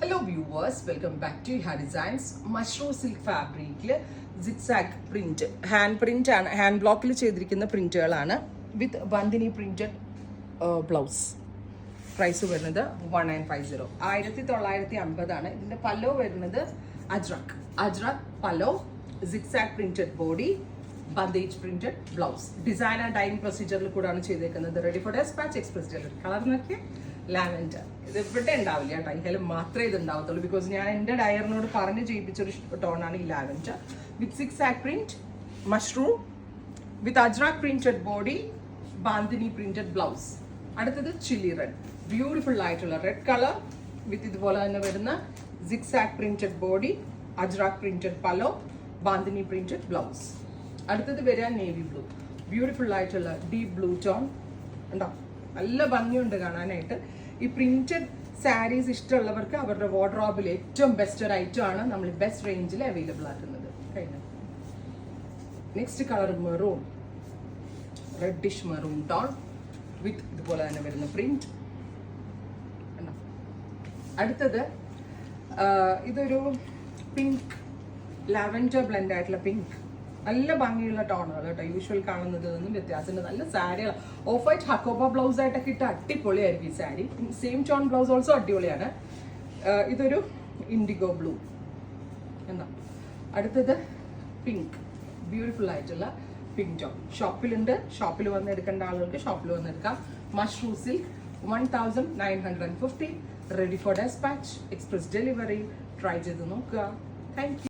Hello viewers, welcome back to Hair Designs. Mushroom silk fabric zigzag print, hand print and hand block ചെയ്തിരിക്കുന്ന പ്രിന്റുകളാണ് വിത്ത് bandhani printed blouse. Price വരുന്നത് 1950. 1950 ആണ്. ഇതിന്റെ പല്ലോ വരുന്നത് ajrak പല്ലോ, zigzag printed body, bandage printed blouse. Design and dyeing procedure കൂടാണ് ചെയ്തേക്കുന്നത്. Ready for dispatch, express delivery. Colour നോക്കിയേ, lavender. ഇത് ഇവിടെ ഉണ്ടാവില്ല, ഡൈഹയിൽ മാത്രമേ ഇത് ഉണ്ടാവത്തുള്ളൂ. ബിക്കോസ് ഞാൻ എൻ്റെ ഡയറിനോട് പറഞ്ഞ് ചെയ്യിപ്പിച്ചൊരു ടോണാണ് ഈ lavender. With zigzag print, mushroom, with ajrak printed body, bandhani printed blouse. അടുത്തത് ചില്ലി റെഡ്, ബ്യൂട്ടിഫുൾ ആയിട്ടുള്ള റെഡ് കളർ വിത്ത് ഇതുപോലെ തന്നെ വരുന്ന zigzag printed body, ajrak printed pallu, bandhani printed blouse. അടുത്തത് വരിക നേവി ബ്ലൂ, ബ്യൂട്ടിഫുൾ ആയിട്ടുള്ള ഡീപ് ബ്ലൂ ടോൺ. ഉണ്ടോ, നല്ല ഭംഗിയുണ്ട് കാണാനായിട്ട്. ഈ പ്രിന്റഡ് സാരീസ് ഇഷ്ടമുള്ളവർക്ക് അവരുടെ വാർഡ്രോബിൽ ഏറ്റവും ബെസ്റ്റ് ഒരു ഐറ്റം ആണ് നമ്മൾ ബെസ്റ്റ് റേഞ്ചിൽ അവൈലബിൾ ആക്കുന്നത്. കഴിഞ്ഞു. Next colour maroon, reddish maroon tone വിത്ത് ഇതുപോലെ തന്നെ വരുന്ന പ്രിന്റ്. അടുത്തത് ഇതൊരു പിങ്ക് ലാവൻഡർ ബ്ലെൻഡ് ആയിട്ടുള്ള പിങ്ക്. നല്ല ഭംഗിയുള്ള ടോണുകൾ കേട്ടോ, യൂഷ്വൽ കാണുന്നതിൽ നിന്നും വ്യത്യാസമുണ്ട്. നല്ല സാരികൾ ഓഫ് വൈറ്റ് ഹക്കോബ ബ്ലൗസ് ആയിട്ടൊക്കെ ഇട്ട് അടിപൊളിയായിരിക്കും ഈ sari. Same tone blouse also അടിപൊളിയാണ്. ഇതൊരു ഇൻഡിഗോ ബ്ലൂ. എന്താ അടുത്തത് പിങ്ക്, ബ്യൂട്ടിഫുൾ ആയിട്ടുള്ള പിങ്ക് ടോൺ. ഷോപ്പിലുണ്ട്, ഷോപ്പിൽ വന്ന് എടുക്കേണ്ട ആളുകൾക്ക് ഷോപ്പിൽ വന്ന് എടുക്കാം. Mushroom silk 1950. Ready for despatch, express delivery. Try ചെയ്ത് നോക്കുക. Thank U.